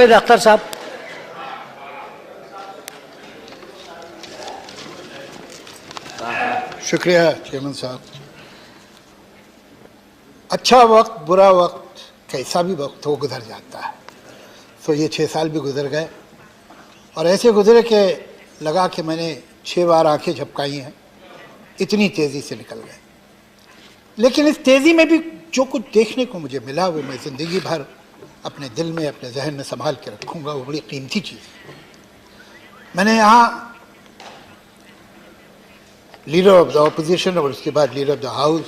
जावेद अख्तर साहब। शुक्रिया चेयरमैन साहब। अच्छा वक्त, बुरा वक्त, कैसा भी वक्त हो गुजर जाता है। तो ये 6 साल भी गुजर गए और ऐसे गुजरे कि लगा कि मैंने 6 बार आंखें झपकाई हैं, इतनी तेज़ी से निकल गए। लेकिन इस तेज़ी में भी जो कुछ देखने को मुझे मिला वो मैं ज़िंदगी भर अपने दिल में, अपने जहन में संभाल के रखूँगा। वो बड़ी कीमती चीज़ है। मैंने यहाँ लीडर ऑफ द ऑपोजिशन और उसके बाद leader of the house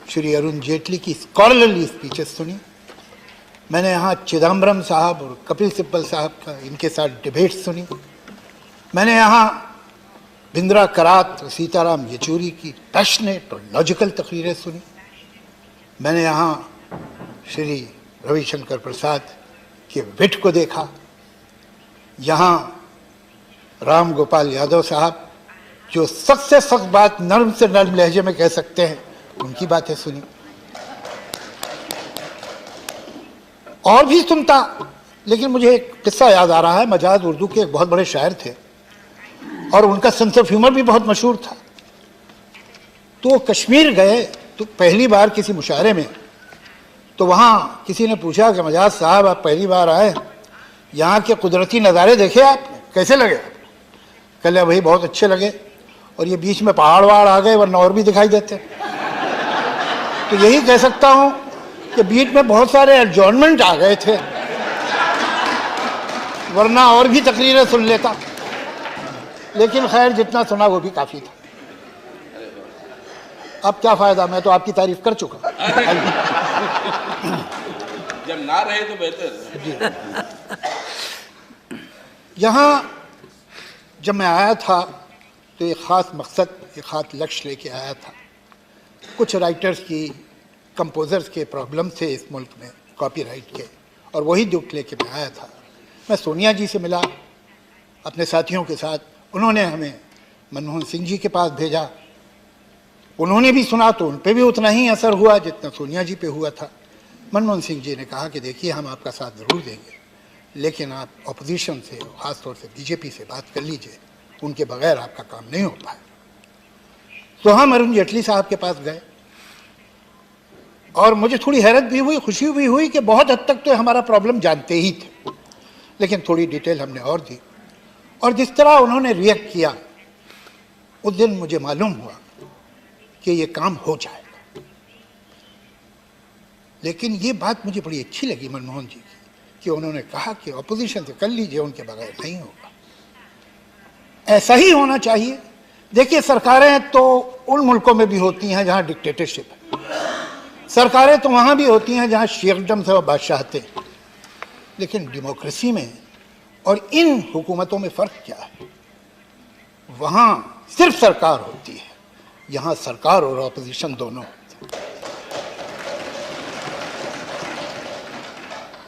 Shri Arun Jaitley की स्कॉलरली स्पीचेस सुनी। मैंने यहाँ चिदम्बरम साहब और कपिल सिब्बल साहब का इनके साथ डिबेट सुनी। मैंने यहाँ भिंद्रा करात और सीताराम येचूरी की पैशनेट और लॉजिकल तकरीरें सुनी। मैंने यहाँ श्री रविशंकर प्रसाद के विट को देखा। यहाँ राम गोपाल यादव साहब जो सख्त से सख्त बात नर्म से नर्म लहजे में कह सकते हैं, उनकी बातें सुनी। और भी सुनता, लेकिन मुझे एक किस्सा याद आ रहा है। मजाज उर्दू के एक बहुत बड़े शायर थे और उनका सेंस ऑफ ह्यूमर भी बहुत मशहूर था। तो वो कश्मीर गए तो पहली बार किसी मुशायरे में, तो वहाँ किसी ने पूछा कि मजाज साहब आप पहली बार आए, यहाँ के कुदरती नज़ारे देखे आपने, कैसे लगे? कहले भाई बहुत अच्छे लगे, और ये बीच में पहाड़ वहाड़ आ गए वरना और भी दिखाई देते। तो यही कह सकता हूँ कि बीच में बहुत सारे एडजॉर्नमेंट आ गए थे, वरना और भी तकरीरें सुन लेता। लेकिन खैर जितना सुना वो भी काफ़ी था। अब क्या फ़ायदा, मैं तो आपकी तारीफ कर चुका। जब ना रहे तो बेहतर जी। यहाँ जब मैं आया था तो एक ख़ास मकसद, एक ख़ास लक्ष्य लेके आया था। कुछ राइटर्स की, कंपोज़र्स के प्रॉब्लम थे इस मुल्क में कॉपीराइट के, और वही दुख लेके मैं आया था। मैं सोनिया जी से मिला अपने साथियों के साथ। उन्होंने हमें मनमोहन सिंह जी के पास भेजा। उन्होंने भी सुना तो उन पर भी उतना ही असर हुआ जितना सोनिया जी पे हुआ था। मनमोहन सिंह जी ने कहा कि देखिए हम आपका साथ ज़रूर देंगे, लेकिन आप अपोजिशन से, ख़ासतौर से बीजेपी से बात कर लीजिए, उनके बगैर आपका काम नहीं हो पाए। तो हम अरुण जेटली साहब के पास गए और मुझे थोड़ी हैरत भी हुई, खुशी भी हुई कि बहुत हद तक तो हमारा प्रॉब्लम जानते ही थे, लेकिन थोड़ी डिटेल हमने और दी। और जिस तरह उन्होंने रिएक्ट किया, उस दिन मुझे मालूम हुआ कि ये काम हो जाएगा। लेकिन ये बात मुझे बड़ी अच्छी लगी मनमोहन जी की, कि उन्होंने कहा कि अपोजिशन से कर लीजिए, उनके बगैर नहीं होगा। ऐसा ही होना चाहिए। देखिए सरकारें तो उन मुल्कों में भी होती हैं जहाँ डिक्टेटरशिप है, सरकारें तो वहाँ भी होती हैं जहाँ शेखडम से बादशाहते हैं। लेकिन डेमोक्रेसी में और इन हुकूमतों में फ़र्क क्या है? वहाँ सिर्फ सरकार होती है, यहाँ सरकार और अपोजिशन दोनों होते हैं।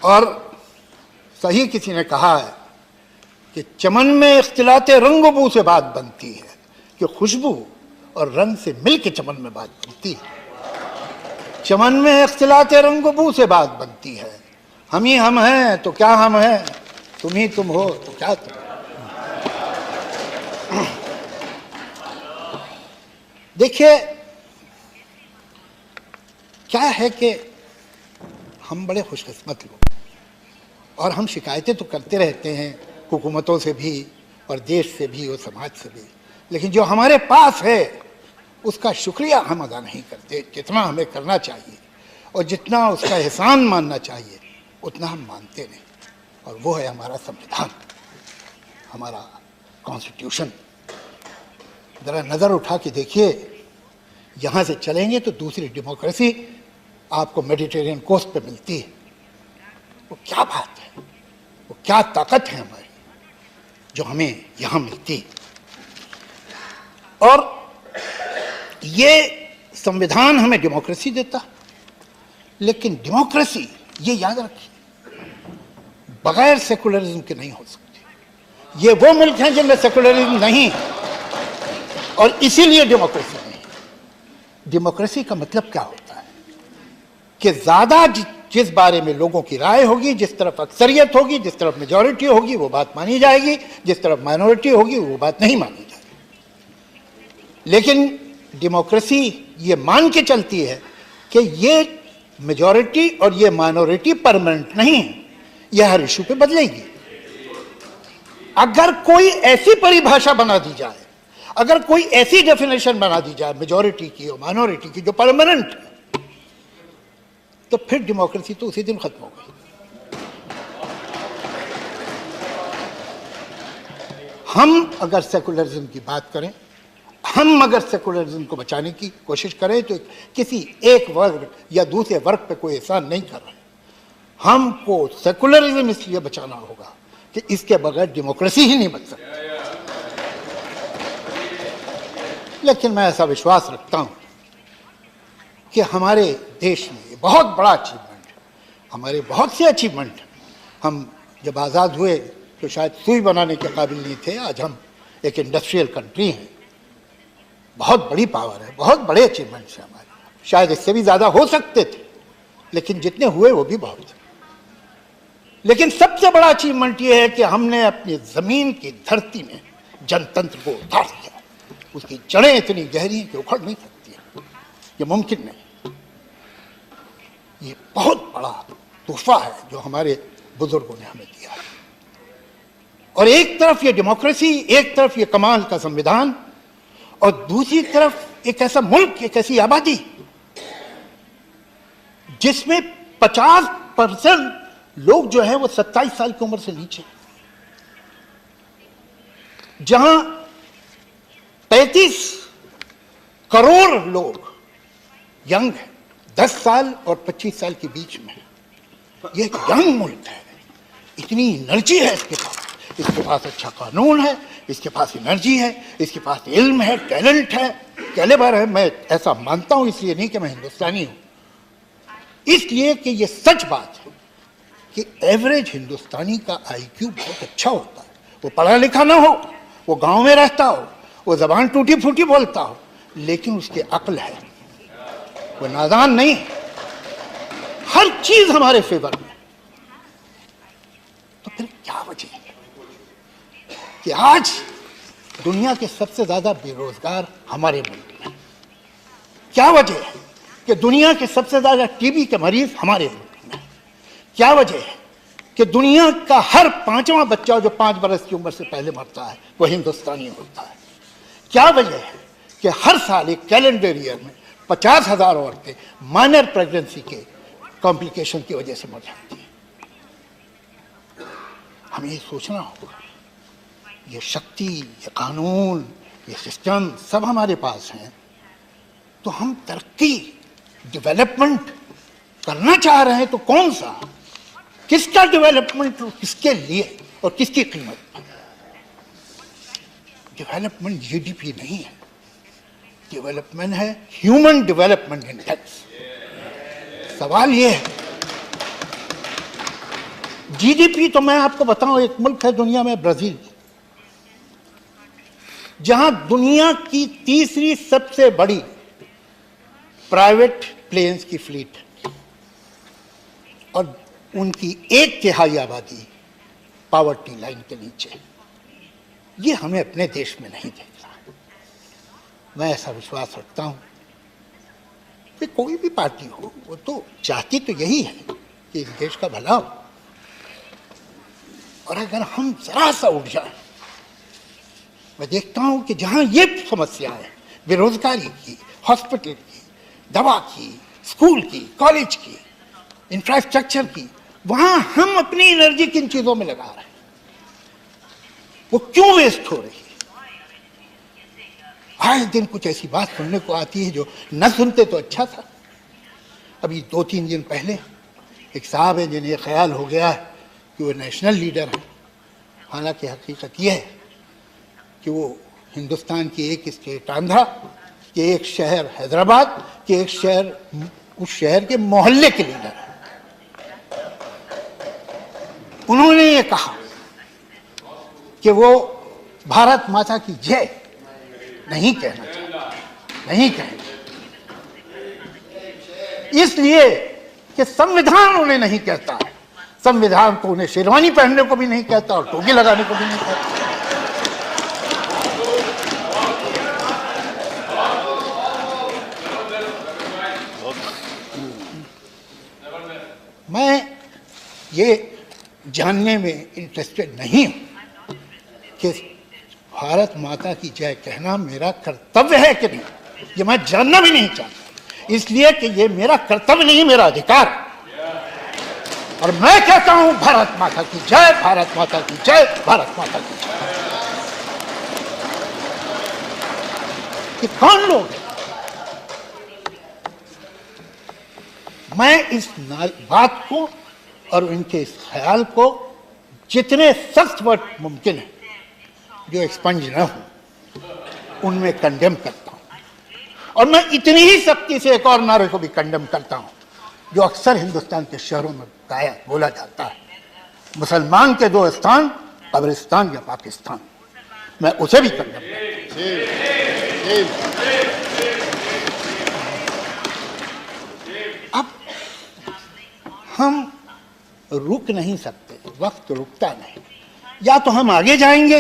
और सही किसी ने कहा है कि चमन में इख्तिलाते रंग बू से बात बनती है, कि खुशबू और रंग से मिल के चमन में बात बनती है। चमन में इख्तिलाते रंग बू से बात बनती है। हम ही हम हैं तो क्या हम हैं, तुम ही तुम हो तो क्या तुम। देखिए क्या है कि हम बड़े खुशकिस्मत लोग, और हम शिकायतें तो करते रहते हैं हुकूमतों से भी और देश से भी और समाज से भी, लेकिन जो हमारे पास है उसका शुक्रिया हम अदा नहीं करते जितना हमें करना चाहिए, और जितना उसका एहसान मानना चाहिए उतना हम मानते नहीं। और वो है हमारा संविधान, हमारा कॉन्स्टिट्यूशन। ज़रा नज़र उठा के देखिए, यहाँ से चलेंगे तो दूसरी डेमोक्रेसी आपको मेडिटेरियन कोस्ट पे मिलती है। वो क्या बात है, वो क्या ताकत है हमारी जो हमें यहाँ मिलती है। और ये संविधान हमें डेमोक्रेसी देता, लेकिन डेमोक्रेसी, ये याद रखिए, बगैर सेकुलरिज्म के नहीं हो सकती। ये वो मुल्क हैं जिनमें सेकुलरिज्म नहीं, और इसीलिए डेमोक्रेसी नहीं। डेमोक्रेसी का मतलब क्या होता है कि ज़्यादा जिस बारे में लोगों की राय होगी, जिस तरफ अक्सरियत होगी, जिस तरफ मेजॉरिटी होगी, वो बात मानी जाएगी, जिस तरफ माइनॉरिटी होगी वो बात नहीं मानी जाएगी। लेकिन डेमोक्रेसी ये मान के चलती है कि ये मेजॉरिटी और ये माइनॉरिटी परमानेंट नहीं है, यह हर इशू पे बदलेगी। अगर कोई ऐसी परिभाषा बना दी जाए, अगर कोई ऐसी डेफिनेशन बना दी जाए मेजॉरिटी की और माइनॉरिटी की जो परमानेंट है, तो फिर डेमोक्रेसी तो उसी दिन खत्म हो गई। हम अगर सेकुलरिज्म की बात करें, हम अगर सेकुलरिज्म को बचाने की कोशिश करें, तो किसी एक वर्ग या दूसरे वर्ग पे कोई एहसान नहीं कर रहे। हमको सेकुलरिज्म इसलिए बचाना होगा कि इसके बगैर डेमोक्रेसी ही नहीं बच सकती। लेकिन मैं ऐसा विश्वास रखता हूं कि हमारे देश में बहुत बड़ा अचीवमेंट है, हमारे बहुत से अचीवमेंट। हम जब आज़ाद हुए तो शायद सुई बनाने के काबिल नहीं थे, आज हम एक इंडस्ट्रियल कंट्री हैं, बहुत बड़ी पावर है, बहुत बड़े अचीवमेंट्स हैं हमारे। शायद इससे भी ज़्यादा हो सकते थे, लेकिन जितने हुए वो भी बहुत थे। लेकिन सबसे बड़ा अचीवमेंट ये है कि हमने अपनी ज़मीन की धरती में जनतंत्र को उतार दिया। उसकी जड़ें इतनी गहरी हैं कि उखड़ नहीं सकती है, ये मुमकिन नहीं। ये बहुत बड़ा तोहफा है जो हमारे बुजुर्गों ने हमें दिया है। और एक तरफ ये डेमोक्रेसी, एक तरफ ये कमाल का संविधान, और दूसरी तरफ एक ऐसा मुल्क, एक ऐसी आबादी जिसमें 50% लोग जो है वो 27 साल की उम्र से नीचे, जहां 35 करोड़ लोग यंग हैं, 10 साल और 25 साल के बीच में। ये एक यंग मुल्क है, इतनी एनर्जी है इसके पास अच्छा कानून है, इसके पास एनर्जी है, इसके पास इल्म है, टैलेंट है, कैलिबर है। मैं ऐसा मानता हूं, इसलिए नहीं कि मैं हिंदुस्तानी हूं, इसलिए कि ये सच बात है कि एवरेज हिंदुस्तानी का आईक्यू बहुत अच्छा होता है। वो पढ़ा लिखा ना हो, वो गांव में रहता हो, वो जबान टूटी फूटी बोलता हो, लेकिन उसकी अक्ल है, वो नादान नहीं है। हर चीज हमारे फेवर में। तो फिर क्या वजह है कि आज दुनिया के सबसे ज्यादा बेरोजगार हमारे मुल्क में? क्या वजह है कि दुनिया के सबसे ज्यादा टीबी के मरीज हमारे मुल्क में? क्या वजह है कि दुनिया का हर 5वां बच्चा जो 5 बरस की उम्र से पहले मरता है वो हिंदुस्तानी होता है? क्या वजह है कि हर साल एक कैलेंडर ईयर में 50,000 औरतें माइनर प्रेगनेंसी के कॉम्प्लिकेशन की वजह से मर जाती हैं? हमें ये सोचना होगा। ये शक्ति, ये कानून, ये सिस्टम सब हमारे पास हैं, तो हम तरक्की, डेवलपमेंट करना चाह रहे हैं तो कौन सा, किसका डेवलपमेंट, किसके लिए और किसकी कीमत? डेवलपमेंट जीडीपी नहीं है, डेवलपमेंट है ह्यूमन डेवलपमेंट इंडेक्स। सवाल ये है, जीडीपी तो मैं आपको बताऊं, एक मुल्क है दुनिया में ब्राजील, जहां दुनिया की तीसरी सबसे बड़ी प्राइवेट प्लेन्स की फ्लीट है और उनकी 1/3 आबादी पावर्टी लाइन के नीचे। ये हमें अपने देश में नहीं देखना है। मैं ऐसा विश्वास रखता हूं कि कोई भी पार्टी हो, वो तो चाहती तो यही है कि इस देश का भला हो। और अगर हम जरा सा उठ जाए, मैं देखता हूं कि जहां ये समस्या है, बेरोजगारी की, हॉस्पिटल की, दवा की, स्कूल की, कॉलेज की, इंफ्रास्ट्रक्चर की, वहां हम अपनी एनर्जी किन चीजों में लगा रहे हैं? वो क्यों वेस्ट हो रही है? आए दिन कुछ ऐसी बात सुनने को आती है जो न सुनते तो अच्छा था। अभी 2-3 दिन पहले एक साहब है जिन्हें ख्याल हो गया है कि वो नेशनल लीडर है, हालांकि हकीकत ये है कि वो हिंदुस्तान की एक स्टेट आंध्रा, कि एक शहर हैदराबाद, कि एक शहर, उस शहर के मोहल्ले के लीडर है। उन्होंने ये कहा कि वो भारत माता की जय नहीं कहना चाहते, नहीं कहेंगे, इसलिए कि संविधान उन्हें नहीं कहता है। संविधान को उन्हें शेरवानी पहनने को भी नहीं कहता और टोपी लगाने को भी नहीं कहता। मैं ये जानने में इंटरेस्टेड नहीं हूं कि भारत माता की जय कहना मेरा कर्तव्य है कि नहीं, ये मैं जानना भी नहीं चाहता, इसलिए कि ये मेरा कर्तव्य नहीं, मेरा अधिकार। और मैं कहता हूं भारत माता की जय, भारत माता की जय, भारत माता की जय। कि कौन लोग हैं? मैं इस बात को और उनके इस ख्याल को जितने सख्त वर्ड मुमकिन है जो एक्सपंज न हो उनमें कंडेम करता हूं। और मैं इतनी ही सख्ती से एक और नारे को भी कंडेम करता हूं जो अक्सर हिंदुस्तान के शहरों में बोला जाता है, मुसलमान के दो स्थान, कब्रिस्तान या पाकिस्तान। मैं उसे भी कंडेम करता हूं। अब हम रुक नहीं सकते, वक्त रुकता नहीं, या तो हम आगे जाएंगे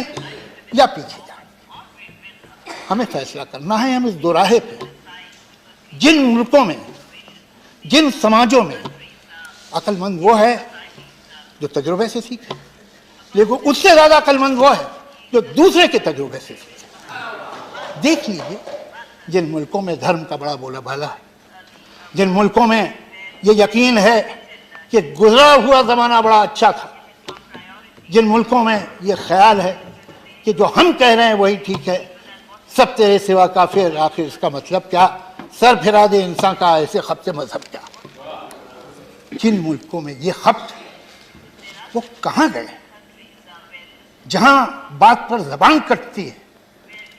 या पीछे जाएंगे। हमें फैसला करना है। हम इस दोराहे पे जिन मुल्कों में, जिन समाजों में अक्लमंद वो है जो तजुर्बे से सीखे, लेकिन उससे ज्यादा अक्लमंद वो है जो दूसरे के तजुर्बे से सीखे। देख लीजिए जिन मुल्कों में धर्म का बड़ा बोला भाला है, जिन मुल्कों में ये यकीन है कि गुजरा हुआ जमाना बड़ा अच्छा था, जिन मुल्कों में ये ख्याल है कि जो हम कह रहे हैं वही ठीक है, सब तेरे सिवा काफिर, आखिर इसका मतलब क्या, सर फिरा दे इंसान का ऐसे खब्त मजहब क्या। जिन मुल्कों में ये खब्त, वो कहाँ गए जहां बात पर जबान कटती है,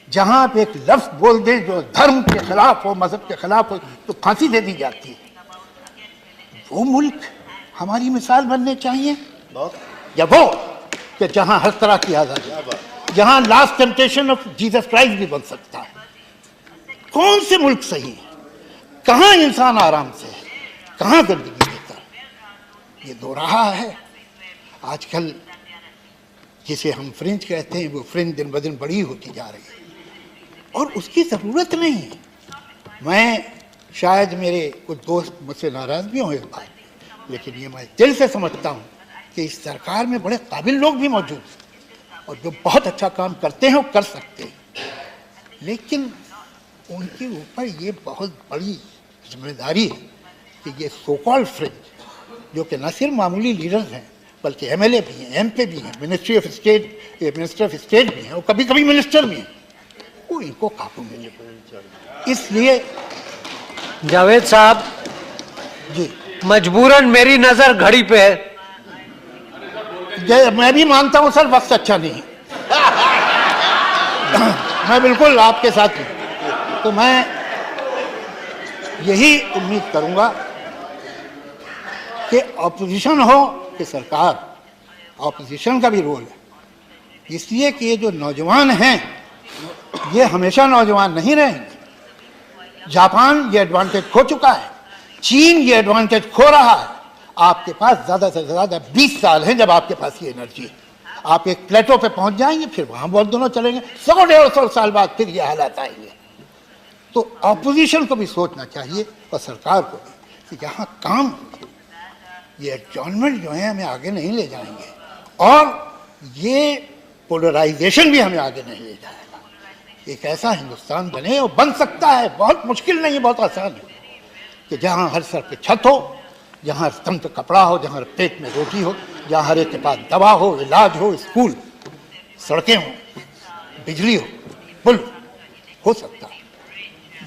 जहां आप एक लफ्ज बोल दें जो धर्म के खिलाफ हो, मजहब के खिलाफ हो, तो फांसी दे दी जाती है। वो मुल्क हमारी मिसाल बनने चाहिए, या वो कि जहां हर तरह की आजादी, जहां last temptation of Jesus Christ भी बन सकता है। कौन से मुल्क सही है? कहां इंसान आराम से है, कहां गंदगी देता है? ये दोराहा है। आजकल जिसे हम फ्रिंज कहते हैं, वो फ्रिंज दिन ब दिन बड़ी होती जा रही है और उसकी जरूरत नहीं है। मैं शायद मेरे कुछ दोस्त मुझसे नाराज भी हों इस बात, लेकिन ये मैं दिल से समझता हूँ कि इस सरकार में बड़े काबिल लोग भी मौजूद हैं और जो बहुत अच्छा काम करते हैं वो कर सकते हैं, लेकिन उनके ऊपर ये बहुत बड़ी जिम्मेदारी है कि ये सो कॉल्ड फ्रिंज, जो कि न सिर्फ मामूली लीडर्स हैं बल्कि एमएलए भी हैं, एमपी भी हैं, मिनिस्टर ऑफ स्टेट भी हैं और कभी कभी मिनिस्टर भी हैं, वो इनको काबू में ले। इसलिए जावेद साहब जी, मजबूरन मेरी नजर घड़ी पे है। मैं भी मानता हूं सर, वक्त अच्छा नहीं है। मैं बिल्कुल आपके साथ हूं। तो मैं यही उम्मीद करूंगा कि ऑपोजिशन हो कि सरकार, ऑपोजिशन का भी रोल है, इसलिए कि ये जो नौजवान हैं ये हमेशा नौजवान नहीं रहेंगे। जापान ये एडवांटेज खो चुका है, चीन ये एडवांटेज खो रहा है। आपके पास ज्यादा से ज्यादा 20 साल हैं जब आपके पास ये एनर्जी है। आप एक प्लेटो पे पहुंच जाएंगे, फिर वहां बहुत दोनों चलेंगे, 100-150 साल बाद फिर ये हालात आएंगे। तो ऑपोजिशन को भी सोचना चाहिए और सरकार को भी कि यहाँ काम, ये एडजॉर्नमेंट जो है हमें आगे नहीं ले जाएंगे और ये पोलराइजेशन भी हमें आगे नहीं ले जाएगा। एक ऐसा हिंदुस्तान बने और बन सकता है, बहुत मुश्किल नहीं, बहुत आसान है, कि जहाँ हर सर पे छत हो, जहाँ स्तंभ पे कपड़ा हो, जहाँ पेट में रोटी हो, जहाँ हर एक के पास दवा हो, इलाज हो, स्कूल, सड़कें हो, बिजली हो, पुल हो सकता है।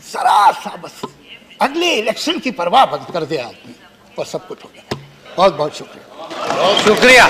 जरा सा बस अगले इलेक्शन की परवाह बंद कर दे आदमी और सब कुछ हो जाएगा। बहुत बहुत शुक्रिया। शुक्रिया।